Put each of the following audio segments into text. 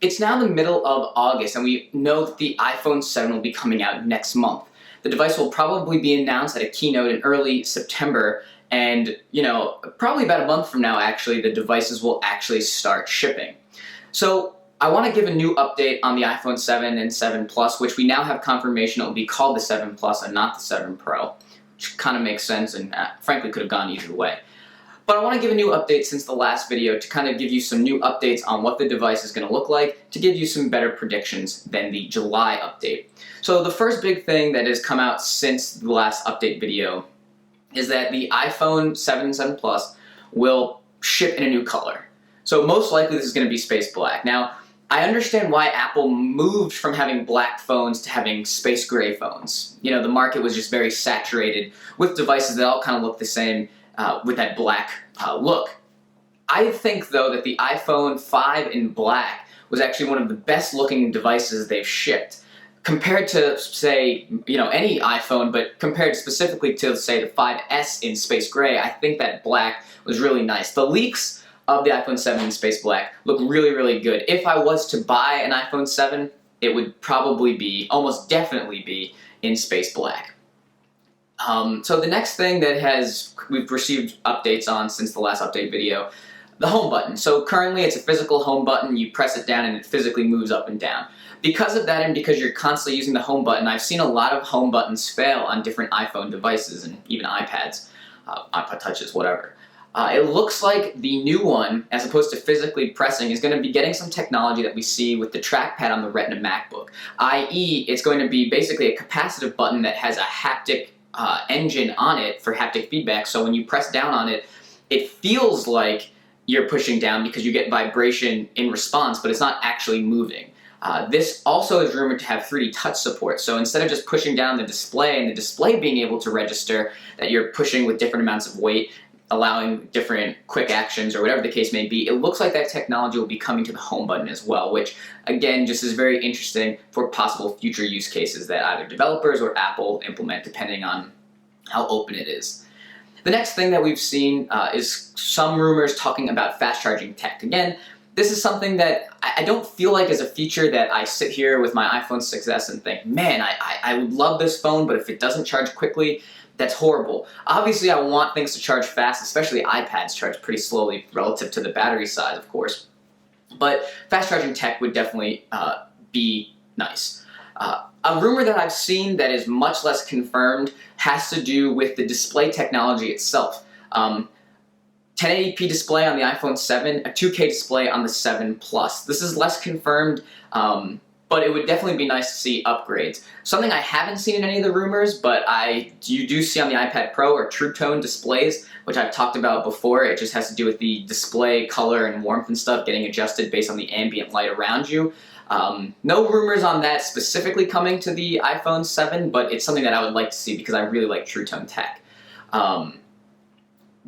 It's now the middle of August, and we know that the iPhone 7 will be coming out next month. The device will probably be announced at a keynote in early September, and probably about a month from now, actually, the devices will actually start shipping. So I want to give a new update on the iPhone 7 and 7 Plus, which we now have confirmation it will be called the 7 Plus and not the 7 Pro, which kind of makes sense and frankly could have gone either way. But I want to give a new update since the last video to kind of give you some new updates on what the device is going to look like, to give you some better predictions than the July update. So the first big thing that has come out since the last update video is that the iPhone 7 and 7 Plus will ship in a new color. So most likely this is going to be space black. Now, I understand why Apple moved from having black phones to having space gray phones. The market was just very saturated with devices that all kind of look the same with that black look. I think, though, that the iPhone 5 in black was actually one of the best looking devices they've shipped. Compared to, say, any iPhone, but compared specifically to, say, the 5S in space gray, I think that black was really nice. The leaks of the iPhone 7 in space black look really, really good. If I was to buy an iPhone 7, it would probably be, almost definitely be, in space black. So the next thing that we've received updates on since the last update video, the home button. So currently it's a physical home button, you press it down and it physically moves up and down. Because of that and because you're constantly using the home button, I've seen a lot of home buttons fail on different iPhone devices and even iPads, iPod touches, whatever. It looks like the new one, as opposed to physically pressing, is going to be getting some technology that we see with the trackpad on the Retina MacBook, i.e. it's going to be basically a capacitive button that has a haptic engine on it for haptic feedback, so when you press down on it, it feels like you're pushing down because you get vibration in response, but it's not actually moving. This also is rumored to have 3D touch support, so instead of just pushing down the display and the display being able to register that you're pushing with different amounts of weight, allowing different quick actions or whatever the case may be, it looks like that technology will be coming to the home button as well, which again just is very interesting for possible future use cases that either developers or Apple implement depending on how open it is. The next thing that we've seen is some rumors talking about fast charging tech. Again, this is something that I don't feel like is a feature that I sit here with my iPhone 6s and think, man, I would love this phone, but if it doesn't charge quickly, that's horrible. Obviously, I want things to charge fast, especially iPads charge pretty slowly relative to the battery size, of course. But fast charging tech would definitely be nice. A rumor that I've seen that is much less confirmed has to do with the display technology itself. 1080p display on the iPhone 7, a 2K display on the 7 Plus. This is less confirmed, but it would definitely be nice to see upgrades. Something I haven't seen in any of the rumors, but you do see on the iPad Pro are True Tone displays, which I've talked about before. It just has to do with the display color and warmth and stuff getting adjusted based on the ambient light around you. No rumors on that specifically coming to the iPhone 7, but it's something that I would like to see because I really like True Tone tech.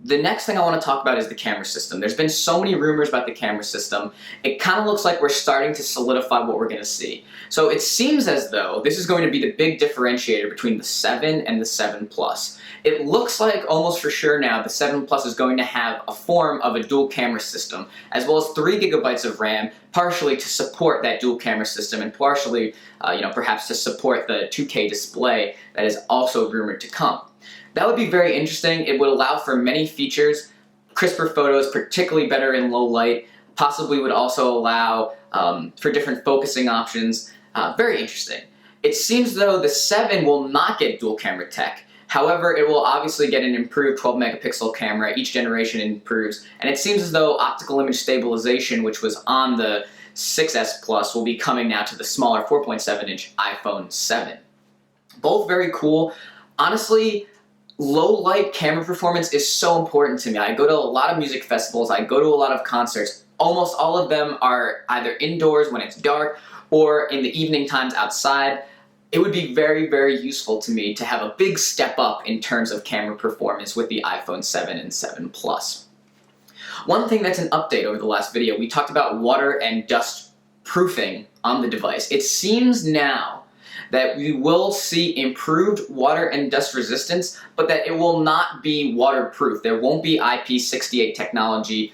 The next thing I want to talk about is the camera system. There's been so many rumors about the camera system. It kind of looks like we're starting to solidify what we're going to see. So it seems as though this is going to be the big differentiator between the 7 and the 7 Plus. It looks like almost for sure now the 7 Plus is going to have a form of a dual camera system, as well as 3 GB of RAM, partially to support that dual camera system and partially, perhaps to support the 2K display that is also rumored to come. That would be very interesting. It would allow for many features, crisper photos, particularly better in low light, possibly would also allow for different focusing options. Very interesting. It seems though the 7 will not get dual camera tech. However, it will obviously get an improved 12 megapixel camera. Each generation improves. And it seems as though optical image stabilization, which was on the 6S Plus, will be coming now to the smaller 4.7-inch iPhone 7. Both very cool. Honestly, low light camera performance is so important to me. I go to a lot of music festivals, I go to a lot of concerts. Almost all of them are either indoors when it's dark or in the evening times outside. It would be very, very useful to me to have a big step up in terms of camera performance with the iPhone 7 and 7 Plus. One thing that's an update over the last video, we talked about water and dust proofing on the device. It seems now that we will see improved water and dust resistance, but that it will not be waterproof. There won't be IP68 technology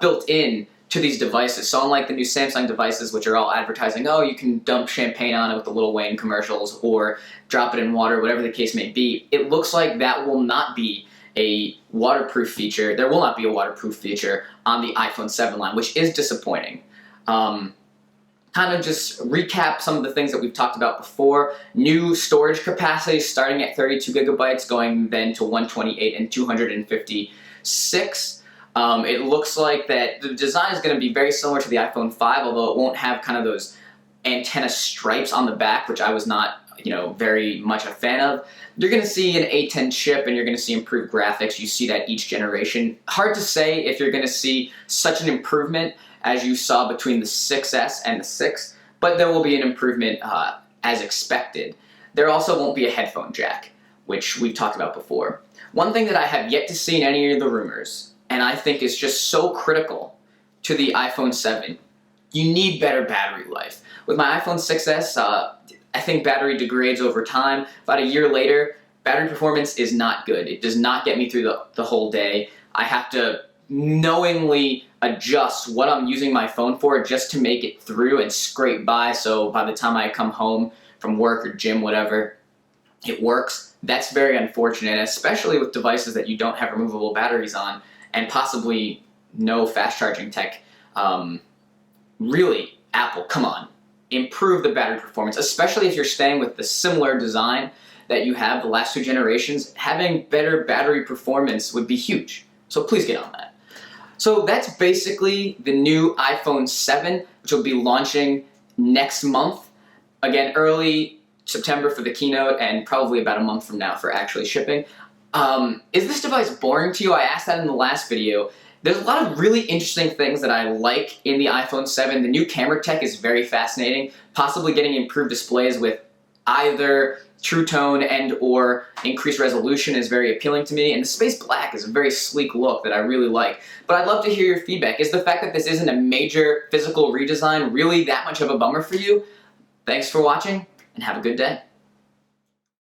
built in to these devices. So unlike the new Samsung devices, which are all advertising, oh, you can dump champagne on it with the Lil Wayne commercials or drop it in water, whatever the case may be, it looks like that will not be a waterproof feature. There will not be a waterproof feature on the iPhone 7 line, which is disappointing. Kind of just recap some of the things that we've talked about before. New storage capacity starting at 32 gigabytes, going then to 128 and 256. It looks like that the design is going to be very similar to the iPhone 5, although it won't have kind of those antenna stripes on the back, which I was not, very much a fan of. You're going to see an A10 chip and you're going to see improved graphics. You see that each generation. Hard to say if you're going to see such an improvement as you saw between the 6S and the 6, but there will be an improvement as expected. There also won't be a headphone jack, which we've talked about before. One thing that I have yet to see in any of the rumors, and I think is just so critical to the iPhone 7, you need better battery life. With my iPhone 6S, I think battery degrades over time. About a year later, battery performance is not good. It does not get me through the whole day. I have to knowingly adjust what I'm using my phone for just to make it through and scrape by, so by the time I come home from work or gym, whatever, it works. That's very unfortunate, especially with devices that you don't have removable batteries on and possibly no fast charging tech. Really, Apple, come on. Improve the battery performance, especially if you're staying with the similar design that you have the last two generations. Having better battery performance would be huge. So please get on that. So that's basically the new iPhone 7, which will be launching next month. Again, early September for the keynote and probably about a month from now for actually shipping. Is this device boring to you? I asked that in the last video. There's a lot of really interesting things that I like in the iPhone 7. The new camera tech is very fascinating, possibly getting improved displays with either True Tone and or increased resolution is very appealing to me, and the Space Black is a very sleek look that I really like. But I'd love to hear your feedback. Is the fact that this isn't a major physical redesign really that much of a bummer for you? Thanks for watching, and have a good day.